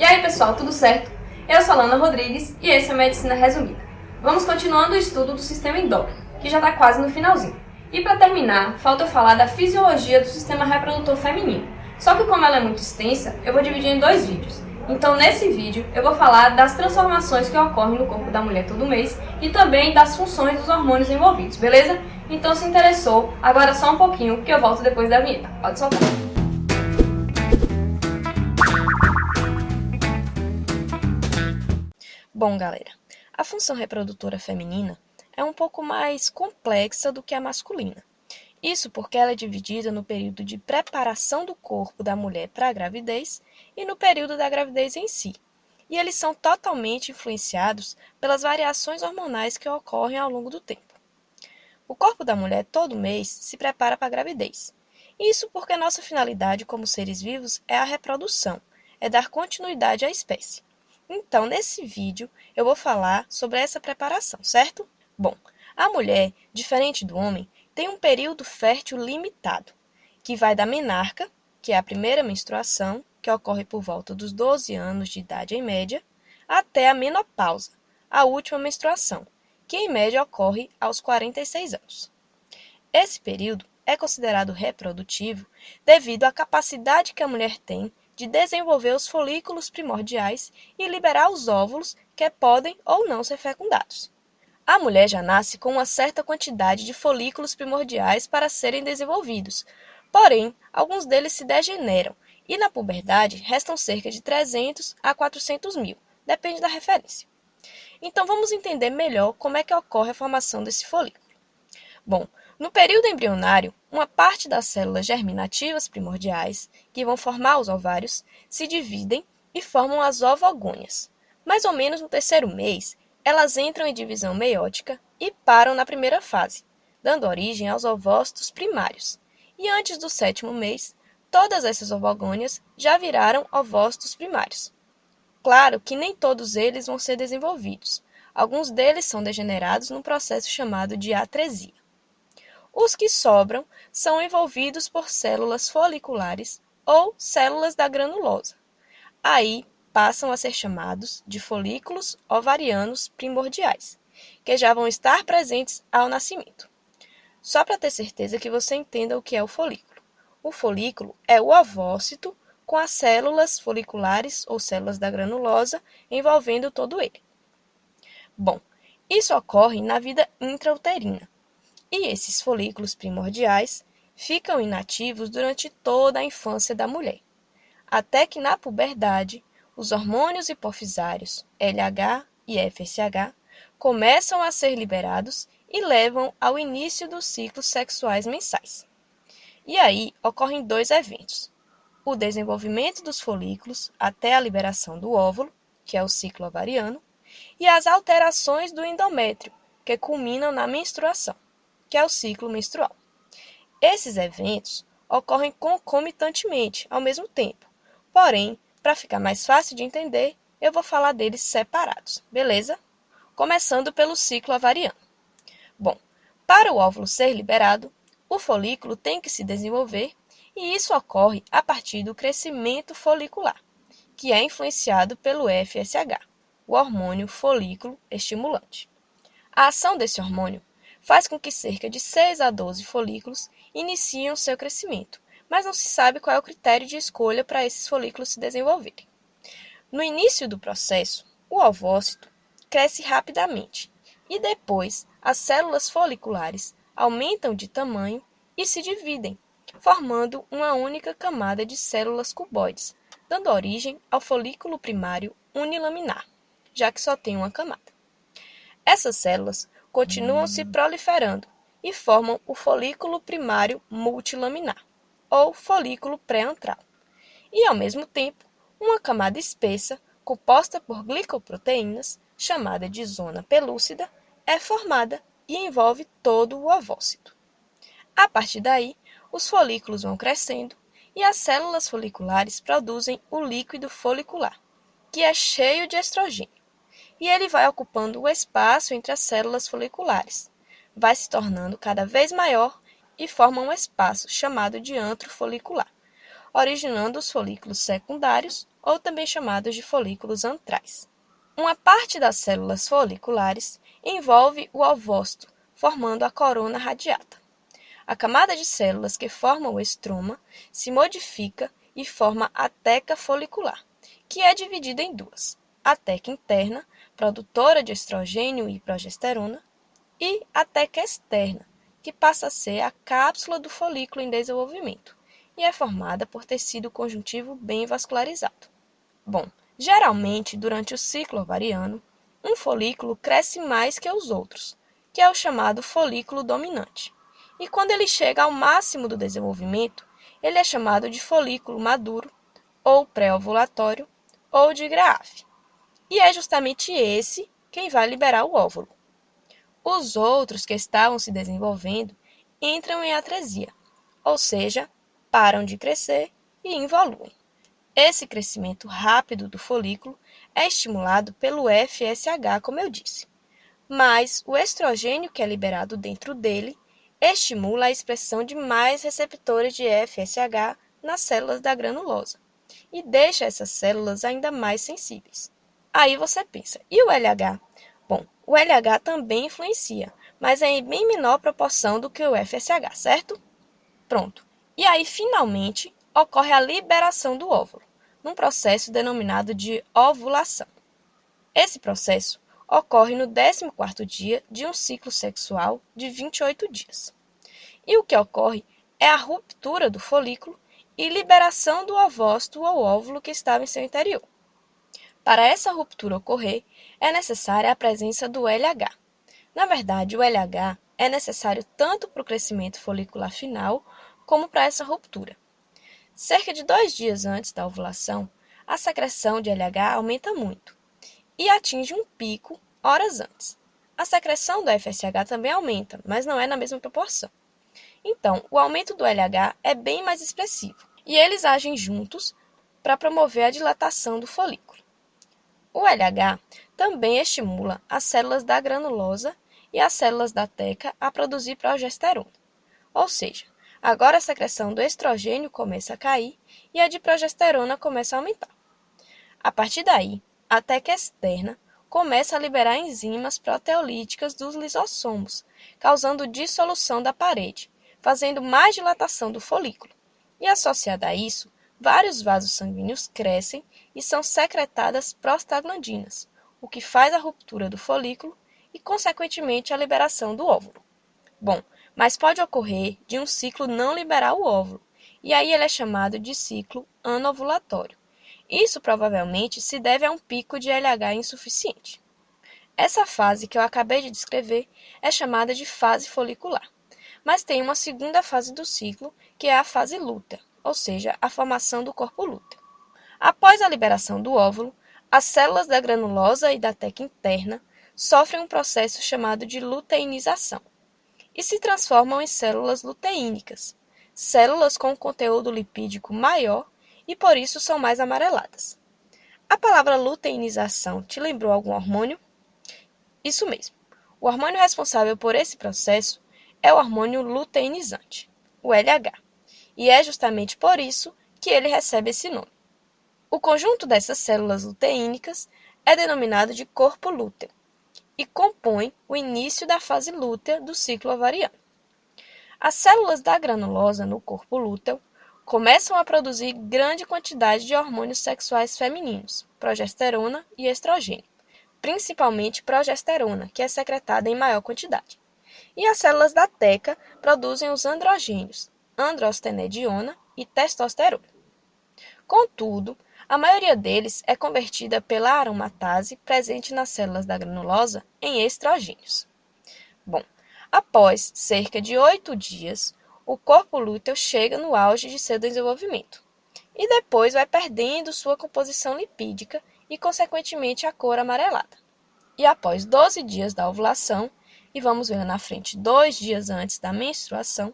E aí pessoal, tudo certo? Eu sou a Lana Rodrigues e esse é a Medicina Resumida. Vamos continuando o estudo do sistema endócrino, que já está quase no finalzinho. E para terminar, falta eu falar da fisiologia do sistema reprodutor feminino. Só que como ela é muito extensa, eu vou dividir em 2 vídeos. Então nesse vídeo eu vou falar das transformações que ocorrem no corpo da mulher todo mês e também das funções dos hormônios envolvidos, beleza? Então se interessou, agora só um pouquinho que eu volto depois da vinheta. Pode soltar. Bom, galera, a função reprodutora feminina é um pouco mais complexa do que a masculina. Isso porque ela é dividida no período de preparação do corpo da mulher para a gravidez e no período da gravidez em si. E eles são totalmente influenciados pelas variações hormonais que ocorrem ao longo do tempo. O corpo da mulher todo mês se prepara para a gravidez. Isso porque nossa finalidade como seres vivos é a reprodução, é dar continuidade à espécie. Então, nesse vídeo, eu vou falar sobre essa preparação, certo? Bom, a mulher, diferente do homem, tem um período fértil limitado, que vai da menarca, que é a primeira menstruação, que ocorre por volta dos 12 anos de idade em média, até a menopausa, a última menstruação, que em média ocorre aos 46 anos. Esse período é considerado reprodutivo devido à capacidade que a mulher tem de desenvolver os folículos primordiais e liberar os óvulos que podem ou não ser fecundados. A mulher já nasce com uma certa quantidade de folículos primordiais para serem desenvolvidos, porém, alguns deles se degeneram e na puberdade restam cerca de 300 a 400 mil, depende da referência. Então vamos entender melhor como é que ocorre a formação desse folículo. Bom, no período embrionário, uma parte das células germinativas primordiais, que vão formar os ovários, se dividem e formam as ovogônias. Mais ou menos no 3º mês, elas entram em divisão meiótica e param na primeira fase, dando origem aos ovócitos primários. E antes do 7º mês, todas essas ovogônias já viraram ovócitos primários. Claro que nem todos eles vão ser desenvolvidos. Alguns deles são degenerados num processo chamado de atresia. Os que sobram são envolvidos por células foliculares ou células da granulosa. Aí passam a ser chamados de folículos ovarianos primordiais, que já vão estar presentes ao nascimento. Só para ter certeza que você entenda o que é o folículo. O folículo é o ovócito com as células foliculares ou células da granulosa envolvendo todo ele. Bom, isso ocorre na vida intrauterina. E esses folículos primordiais ficam inativos durante toda a infância da mulher, até que na puberdade, os hormônios hipofisários LH e FSH começam a ser liberados e levam ao início dos ciclos sexuais mensais. E aí ocorrem 2 eventos: o desenvolvimento dos folículos até a liberação do óvulo, que é o ciclo ovariano, e as alterações do endométrio, que culminam na menstruação, que é o ciclo menstrual. Esses eventos ocorrem concomitantemente, ao mesmo tempo. Porém, para ficar mais fácil de entender, eu vou falar deles separados, beleza? Começando pelo ciclo ovariano. Bom, para o óvulo ser liberado, o folículo tem que se desenvolver e isso ocorre a partir do crescimento folicular, que é influenciado pelo FSH, o hormônio folículo estimulante. A ação desse hormônio faz com que cerca de 6 a 12 folículos iniciem o seu crescimento, mas não se sabe qual é o critério de escolha para esses folículos se desenvolverem. No início do processo, o ovócito cresce rapidamente e depois as células foliculares aumentam de tamanho e se dividem, formando uma única camada de células cuboides, dando origem ao folículo primário unilaminar, já que só tem uma camada. Essas células continuam se proliferando e formam o folículo primário multilaminar, ou folículo pré-antral. E, ao mesmo tempo, uma camada espessa, composta por glicoproteínas, chamada de zona pelúcida, é formada e envolve todo o ovócito. A partir daí, os folículos vão crescendo e as células foliculares produzem o líquido folicular, que é cheio de estrogênio. E ele vai ocupando o espaço entre as células foliculares, vai se tornando cada vez maior e forma um espaço chamado de antro folicular, originando os folículos secundários, ou também chamados de folículos antrais. Uma parte das células foliculares envolve o ovócito, formando a corona radiata. A camada de células que formam o estroma se modifica e forma a teca folicular, que é dividida em duas: a teca interna, produtora de estrogênio e progesterona, e a teca externa, que passa a ser a cápsula do folículo em desenvolvimento e é formada por tecido conjuntivo bem vascularizado. Bom, geralmente, durante o ciclo ovariano, um folículo cresce mais que os outros, que é o chamado folículo dominante. E quando ele chega ao máximo do desenvolvimento, ele é chamado de folículo maduro, ou pré-ovulatório, ou de Graafi. E é justamente esse quem vai liberar o óvulo. Os outros que estavam se desenvolvendo entram em atresia, ou seja, param de crescer e involuem. Esse crescimento rápido do folículo é estimulado pelo FSH, como eu disse, mas o estrogênio que é liberado dentro dele estimula a expressão de mais receptores de FSH nas células da granulosa e deixa essas células ainda mais sensíveis. Aí você pensa, e o LH? Bom, o LH também influencia, mas é em bem menor proporção do que o FSH, certo? Pronto. E aí, finalmente, ocorre a liberação do óvulo, num processo denominado de ovulação. Esse processo ocorre no 14º dia de um ciclo sexual de 28 dias. E o que ocorre é a ruptura do folículo e liberação do ovócito ou óvulo que estava em seu interior. Para essa ruptura ocorrer, é necessária a presença do LH. Na verdade, o LH é necessário tanto para o crescimento folicular final, como para essa ruptura. Cerca de 2 dias antes da ovulação, a secreção de LH aumenta muito e atinge um pico horas antes. A secreção do FSH também aumenta, mas não é na mesma proporção. Então, o aumento do LH é bem mais expressivo e eles agem juntos para promover a dilatação do folículo. O LH também estimula as células da granulosa e as células da teca a produzir progesterona. Ou seja, agora a secreção do estrogênio começa a cair e a de progesterona começa a aumentar. A partir daí, a teca externa começa a liberar enzimas proteolíticas dos lisossomos, causando dissolução da parede, fazendo mais dilatação do folículo. E associada a isso, vários vasos sanguíneos crescem e são secretadas prostaglandinas, o que faz a ruptura do folículo e, consequentemente, a liberação do óvulo. Bom, mas pode ocorrer de um ciclo não liberar o óvulo, e aí ele é chamado de ciclo anovulatório. Isso provavelmente se deve a um pico de LH insuficiente. Essa fase que eu acabei de descrever é chamada de fase folicular, mas tem uma segunda fase do ciclo, que é a fase lútea, ou seja, a formação do corpo lúteo. Após a liberação do óvulo, as células da granulosa e da teca interna sofrem um processo chamado de luteinização e se transformam em células luteínicas, células com conteúdo lipídico maior e por isso são mais amareladas. A palavra luteinização te lembrou algum hormônio? Isso mesmo. O hormônio responsável por esse processo é o hormônio luteinizante, o LH, e é justamente por isso que ele recebe esse nome. O conjunto dessas células luteínicas é denominado de corpo lúteo e compõe o início da fase lútea do ciclo ovariano. As células da granulosa no corpo lúteo começam a produzir grande quantidade de hormônios sexuais femininos, progesterona e estrogênio, principalmente progesterona, que é secretada em maior quantidade. E as células da teca produzem os androgênios, androstenediona e testosterona. Contudo, a maioria deles é convertida pela aromatase presente nas células da granulosa em estrogênios. Bom, após cerca de 8 dias, o corpo lúteo chega no auge de seu desenvolvimento e depois vai perdendo sua composição lipídica e, consequentemente, a cor amarelada. E após 12 dias da ovulação, e vamos ver na frente 2 dias antes da menstruação,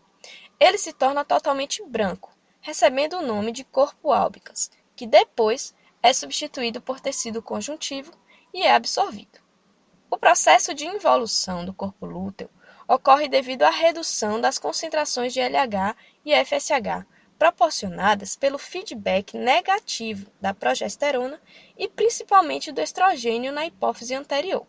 ele se torna totalmente branco, recebendo o nome de corpo albicans, que depois é substituído por tecido conjuntivo e é absorvido. O processo de involução do corpo lúteo ocorre devido à redução das concentrações de LH e FSH proporcionadas pelo feedback negativo da progesterona e principalmente do estrogênio na hipófise anterior,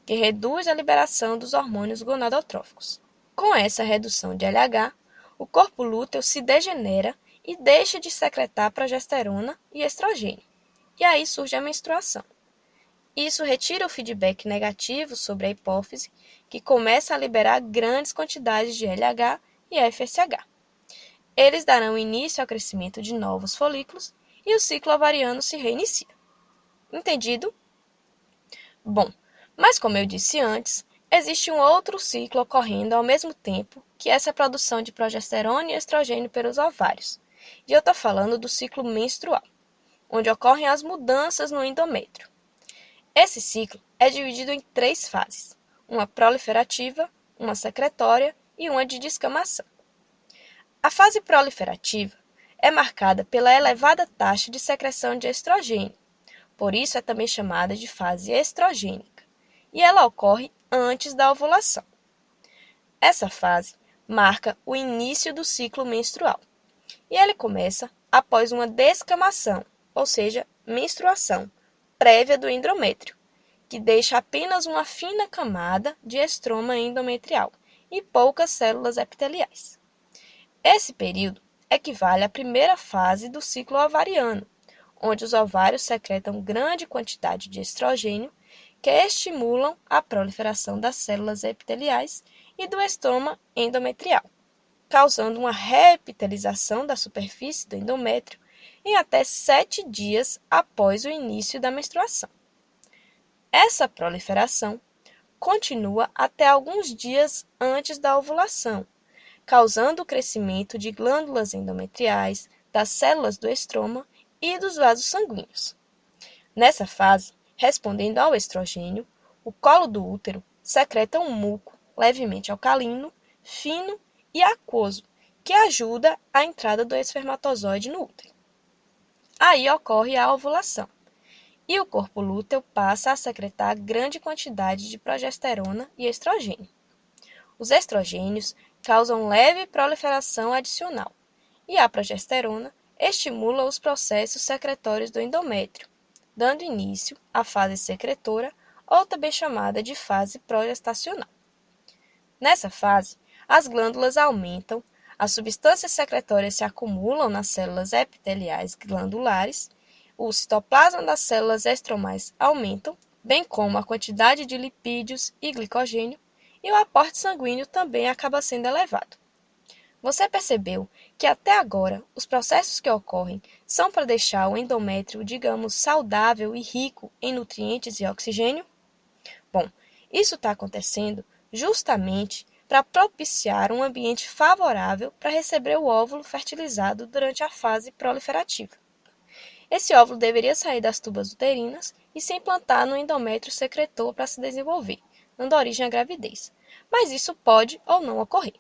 que reduz a liberação dos hormônios gonadotróficos. Com essa redução de LH, o corpo lúteo se degenera e deixa de secretar progesterona e estrogênio. E aí surge a menstruação. Isso retira o feedback negativo sobre a hipófise, que começa a liberar grandes quantidades de LH e FSH. Eles darão início ao crescimento de novos folículos e o ciclo ovariano se reinicia. Entendido? Bom, mas como eu disse antes, existe um outro ciclo ocorrendo ao mesmo tempo que essa produção de progesterona e estrogênio pelos ovários. E eu estou falando do ciclo menstrual, onde ocorrem as mudanças no endométrio. Esse ciclo é dividido em 3 fases, uma proliferativa, uma secretória e uma de descamação. A fase proliferativa é marcada pela elevada taxa de secreção de estrogênio, por isso é também chamada de fase estrogênica, e ela ocorre antes da ovulação. Essa fase marca o início do ciclo menstrual, e ele começa após uma descamação, ou seja, menstruação, prévia do endométrio, que deixa apenas uma fina camada de estroma endometrial e poucas células epiteliais. Esse período equivale à primeira fase do ciclo ovariano, onde os ovários secretam grande quantidade de estrogênio que estimulam a proliferação das células epiteliais e do estroma endometrial, causando uma reepitelização da superfície do endométrio em até 7 dias após o início da menstruação. Essa proliferação continua até alguns dias antes da ovulação, causando o crescimento de glândulas endometriais, das células do estroma e dos vasos sanguíneos. Nessa fase, respondendo ao estrogênio, o colo do útero secreta um muco levemente alcalino, fino e aquoso, que ajuda a entrada do espermatozoide no útero. Aí ocorre a ovulação, e o corpo lúteo passa a secretar grande quantidade de progesterona e estrogênio. Os estrogênios causam leve proliferação adicional, e a progesterona estimula os processos secretórios do endométrio, dando início à fase secretora, ou também chamada de fase progestacional. Nessa fase, as glândulas aumentam, as substâncias secretórias se acumulam nas células epiteliais glandulares, o citoplasma das células estromais aumentam, bem como a quantidade de lipídios e glicogênio, e o aporte sanguíneo também acaba sendo elevado. Você percebeu que até agora os processos que ocorrem são para deixar o endométrio, digamos, saudável e rico em nutrientes e oxigênio? Bom, isso está acontecendo justamente para propiciar um ambiente favorável para receber o óvulo fertilizado durante a fase proliferativa. Esse óvulo deveria sair das tubas uterinas e se implantar no endométrio secretor para se desenvolver, dando origem à gravidez. Mas isso pode ou não ocorrer.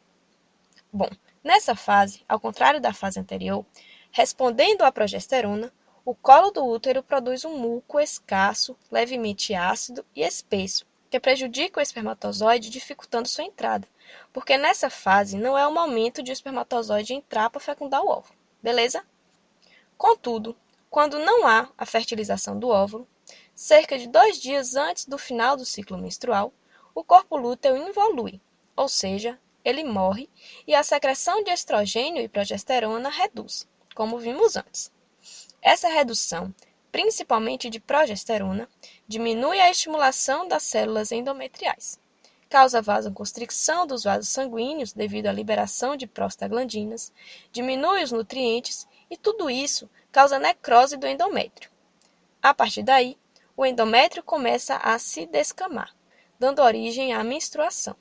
Bom, nessa fase, ao contrário da fase anterior, respondendo à progesterona, o colo do útero produz um muco escasso, levemente ácido e espesso, que prejudica o espermatozoide, dificultando sua entrada, porque nessa fase não é o momento de o espermatozoide entrar para fecundar o óvulo, beleza? Contudo, quando não há a fertilização do óvulo, cerca de 2 dias antes do final do ciclo menstrual, o corpo lúteo involui, ou seja, ele morre e a secreção de estrogênio e progesterona reduz, como vimos antes. Essa redução, principalmente de progesterona, diminui a estimulação das células endometriais, causa vasoconstricção dos vasos sanguíneos devido à liberação de prostaglandinas, diminui os nutrientes e tudo isso causa necrose do endométrio. A partir daí, o endométrio começa a se descamar, dando origem à menstruação.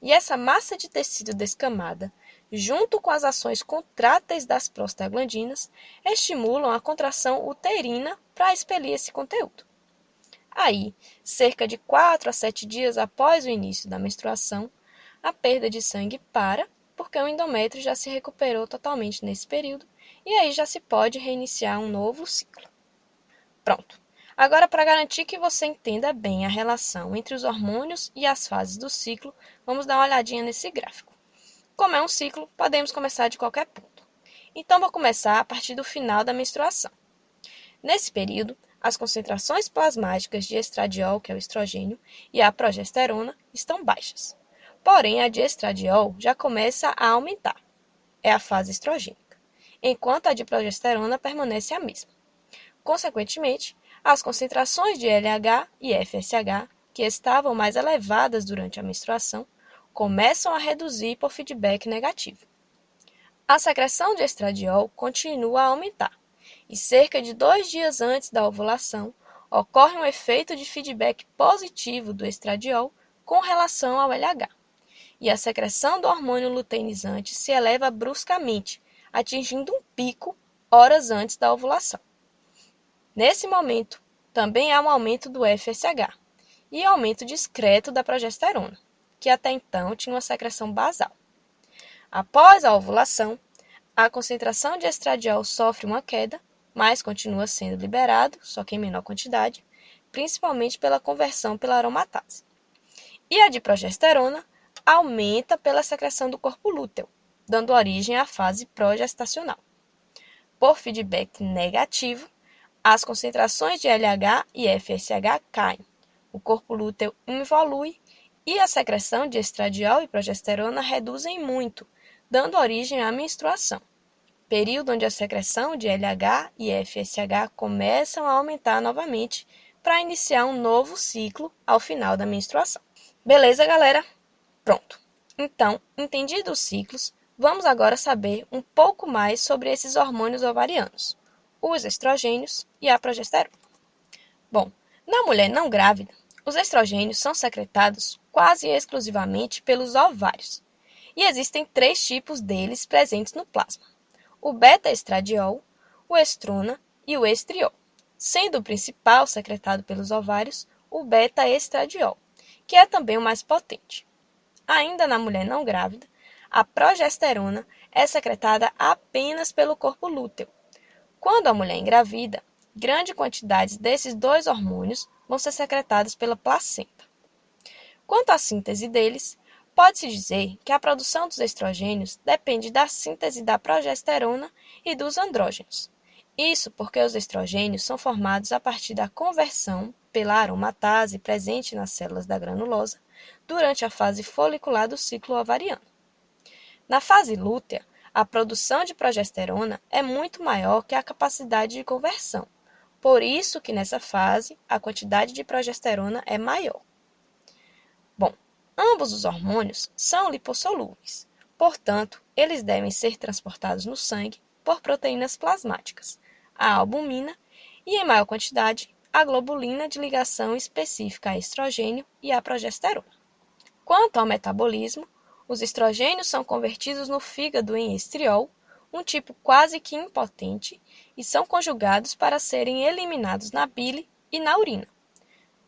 E essa massa de tecido descamada, junto com as ações contráteis das prostaglandinas, estimulam a contração uterina para expelir esse conteúdo. Aí, cerca de 4 a 7 dias após o início da menstruação, a perda de sangue para, porque o endométrio já se recuperou totalmente nesse período, e aí já se pode reiniciar um novo ciclo. Pronto! Agora, para garantir que você entenda bem a relação entre os hormônios e as fases do ciclo, vamos dar uma olhadinha nesse gráfico. Como é um ciclo, podemos começar de qualquer ponto. Então, vou começar a partir do final da menstruação. Nesse período, as concentrações plasmáticas de estradiol, que é o estrogênio, e a progesterona estão baixas. Porém, a de estradiol já começa a aumentar. É a fase estrogênica, enquanto a de progesterona permanece a mesma. Consequentemente, as concentrações de LH e FSH, que estavam mais elevadas durante a menstruação, começam a reduzir por feedback negativo. A secreção de estradiol continua a aumentar, e cerca de 2 dias antes da ovulação, ocorre um efeito de feedback positivo do estradiol com relação ao LH, e a secreção do hormônio luteinizante se eleva bruscamente, atingindo um pico horas antes da ovulação. Nesse momento, também há um aumento do FSH e aumento discreto da progesterona, que até então tinha uma secreção basal. Após a ovulação, a concentração de estradiol sofre uma queda, mas continua sendo liberado, só que em menor quantidade, principalmente pela conversão pela aromatase. E a de progesterona aumenta pela secreção do corpo lúteo, dando origem à fase progestacional. Por feedback negativo, as concentrações de LH e FSH caem, o corpo lúteo involui e a secreção de estradiol e progesterona reduzem muito, dando origem à menstruação, período onde a secreção de LH e FSH começam a aumentar novamente para iniciar um novo ciclo ao final da menstruação. Beleza, galera? Pronto. Então, entendidos os ciclos, vamos agora saber um pouco mais sobre esses hormônios ovarianos, os estrogênios e a progesterona. Bom, na mulher não grávida, os estrogênios são secretados quase exclusivamente pelos ovários, e existem 3 tipos deles presentes no plasma: o beta-estradiol, o estrona e o estriol, sendo o principal secretado pelos ovários o beta-estradiol, que é também o mais potente. Ainda na mulher não grávida, a progesterona é secretada apenas pelo corpo lúteo. Quando a mulher engravida, grande quantidade desses 2 hormônios vão ser secretados pela placenta. Quanto à síntese deles, pode-se dizer que a produção dos estrogênios depende da síntese da progesterona e dos andrógenos. Isso porque os estrogênios são formados a partir da conversão pela aromatase presente nas células da granulosa durante a fase folicular do ciclo ovariano. Na fase lútea, a produção de progesterona é muito maior que a capacidade de conversão, por isso que nessa fase a quantidade de progesterona é maior. Bom, ambos os hormônios são lipossolúveis, portanto, eles devem ser transportados no sangue por proteínas plasmáticas, a albumina e, em maior quantidade, a globulina de ligação específica a estrogênio e a progesterona. Quanto ao metabolismo, os estrogênios são convertidos no fígado em estriol, um tipo quase que impotente, e são conjugados para serem eliminados na bile e na urina.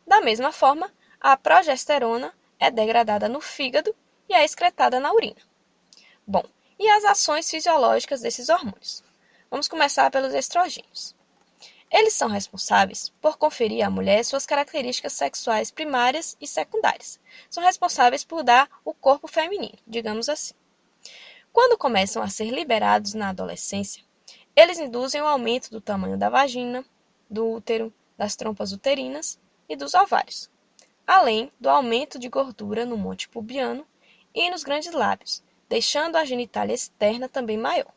Da mesma forma, a progesterona é degradada no fígado e é excretada na urina. Bom, e as ações fisiológicas desses hormônios? Vamos começar pelos estrogênios. Eles são responsáveis por conferir à mulher suas características sexuais primárias e secundárias. São responsáveis por dar o corpo feminino, digamos assim. Quando começam a ser liberados na adolescência, eles induzem o aumento do tamanho da vagina, do útero, das trompas uterinas e dos ovários, além do aumento de gordura no monte pubiano e nos grandes lábios, deixando a genitália externa também maior.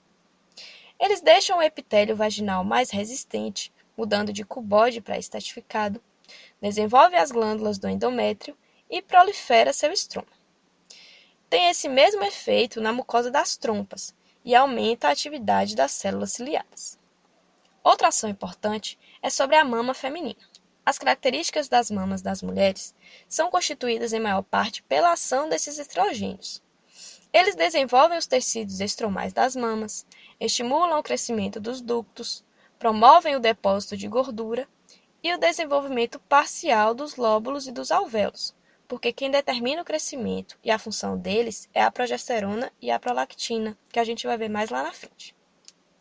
Eles deixam o epitélio vaginal mais resistente, mudando de cuboide para estratificado, desenvolve as glândulas do endométrio e prolifera seu estroma. Tem esse mesmo efeito na mucosa das trompas e aumenta a atividade das células ciliadas. Outra ação importante é sobre a mama feminina. As características das mamas das mulheres são constituídas em maior parte pela ação desses estrogênios. Eles desenvolvem os tecidos estromais das mamas, estimulam o crescimento dos ductos, promovem o depósito de gordura e o desenvolvimento parcial dos lóbulos e dos alvéolos, porque quem determina o crescimento e a função deles é a progesterona e a prolactina, que a gente vai ver mais lá na frente.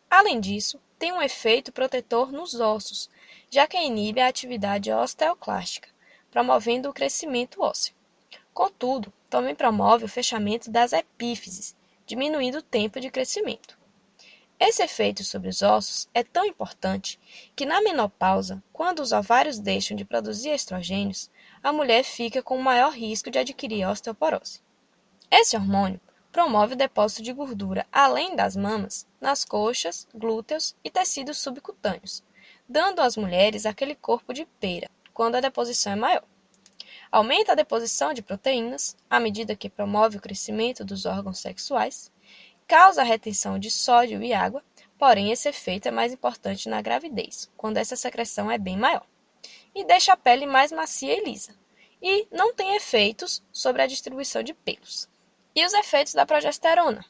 Além disso, tem um efeito protetor nos ossos, já que inibe a atividade osteoclástica, promovendo o crescimento ósseo. Contudo, também promove o fechamento das epífises, diminuindo o tempo de crescimento. Esse efeito sobre os ossos é tão importante que na menopausa, quando os ovários deixam de produzir estrogênios, a mulher fica com o maior risco de adquirir osteoporose. Esse hormônio promove o depósito de gordura além das mamas, nas coxas, glúteos e tecidos subcutâneos, dando às mulheres aquele corpo de pera, quando a deposição é maior. Aumenta a deposição de proteínas, à medida que promove o crescimento dos órgãos sexuais, causa a retenção de sódio e água, porém esse efeito é mais importante na gravidez, quando essa secreção é bem maior, e deixa a pele mais macia e lisa, e não tem efeitos sobre a distribuição de pelos. E os efeitos da progesterona?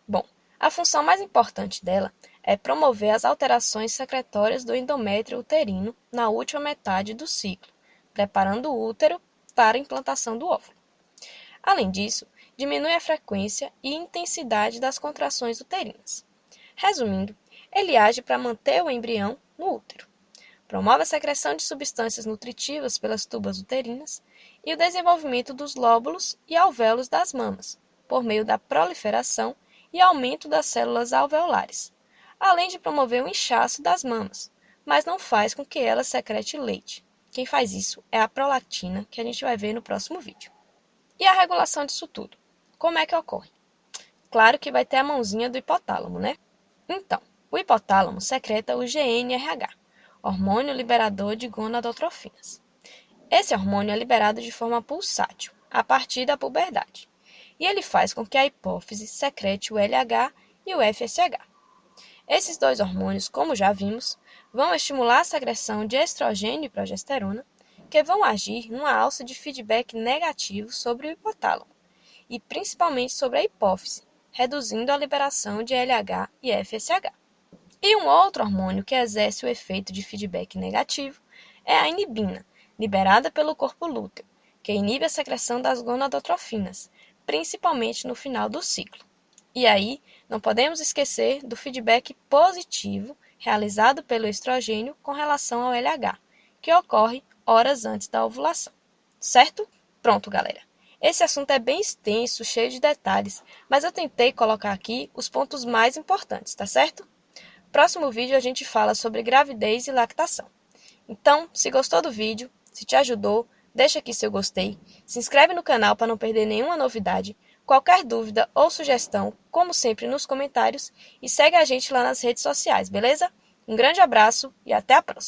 Bom, a função mais importante dela é promover as alterações secretórias do endométrio uterino na última metade do ciclo, preparando o útero para a implantação do óvulo. Além disso, diminui a frequência e intensidade das contrações uterinas. Resumindo, ele age para manter o embrião no útero. Promove a secreção de substâncias nutritivas pelas tubas uterinas e o desenvolvimento dos lóbulos e alvéolos das mamas, por meio da proliferação e aumento das células alveolares, além de promover o inchaço das mamas, mas não faz com que elas secrete leite. Quem faz isso é a prolactina, que a gente vai ver no próximo vídeo. E a regulação disso tudo? Como é que ocorre? Claro que vai ter a mãozinha do hipotálamo, né? Então, o hipotálamo secreta o GnRH, hormônio liberador de gonadotrofinas. Esse hormônio é liberado de forma pulsátil, a partir da puberdade, e ele faz com que a hipófise secrete o LH e o FSH. Esses dois hormônios, como já vimos, vão estimular a secreção de estrogênio e progesterona, que vão agir numa alça de feedback negativo sobre o hipotálamo, e principalmente sobre a hipófise, reduzindo a liberação de LH e FSH. E um outro hormônio que exerce o efeito de feedback negativo é a inibina, liberada pelo corpo lúteo, que inibe a secreção das gonadotrofinas, principalmente no final do ciclo. E aí, não podemos esquecer do feedback positivo realizado pelo estrogênio com relação ao LH, que ocorre horas antes da ovulação. Certo? Pronto, galera. Esse assunto é bem extenso, cheio de detalhes, mas eu tentei colocar aqui os pontos mais importantes, tá certo? Próximo vídeo a gente fala sobre gravidez e lactação. Então, se gostou do vídeo, se te ajudou, deixa aqui seu gostei, se inscreve no canal para não perder nenhuma novidade. Qualquer dúvida ou sugestão, como sempre nos comentários, e segue a gente lá nas redes sociais, beleza? Um grande abraço e até a próxima!